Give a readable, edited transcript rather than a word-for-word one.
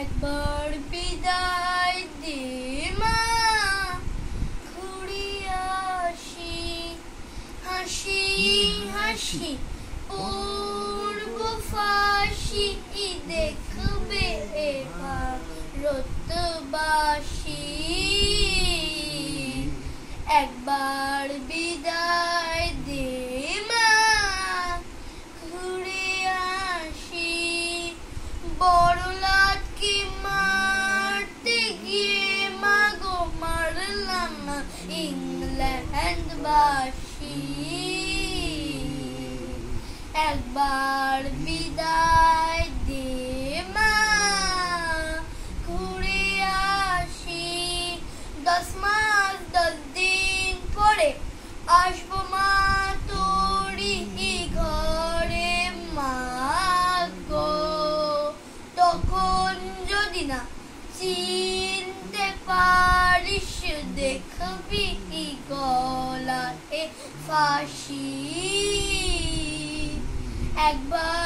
একবার বিদায় দে মা, ঘুরে আসি। হাসি হাসি পূর্ব ফাঁসি, দেখবে ভারতবাসী। একবার বিদায় দে মা, ঘুরে আসি। বড়লাটকে মারতে গিয়ে মাগো মারলাম না ইংল্যান্ডবাসী। একবার বিদায় দে মা, ঘুরে আসি। 10 মাস 10 দিন পরে আসবো মা তোরই ঘরে মা গো। তখন যদি না চিনতে পারিস, দেখবি গলায় ফাঁসি। একবার